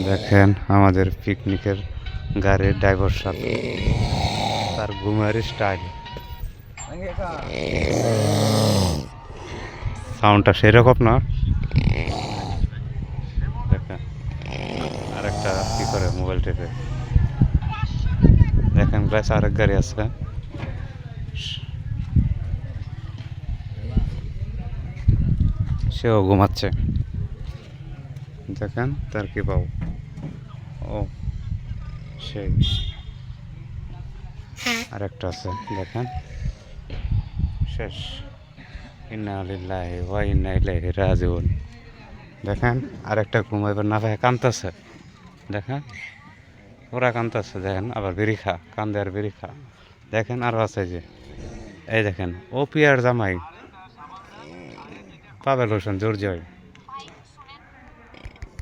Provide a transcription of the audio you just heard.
দেখেন আমাদের পিকনিকের গাড়ির ড্রাইভার সাথে তার ঘুমের স্টাইল, সাউন্ডটা সেরকম না। দেখেন আরেকটা কি করে মোবাইল টেপে। দেখেন প্লাস আরেক গাড়ি আছে, সেও ঘুমাচ্ছে। দেখেন তার কি পাও, ও সেই আরেকটা আছে দেখেন, শেষ। ইন্না লিল্লাহি ওয়া ইন্না ইলাইহি রাজিউন। দেখেন আরেকটা ঘুমাইবার না পায় কাঁদতেছে, দেখেন ওরা কাঁদতেছে। দেখেন আবার বেরিখা কান্দে আর বেরিখা। দেখেন আরও আছে যে, এই দেখেন ও পিয়ার জামাই পাবেল হোসেন জোর জয়।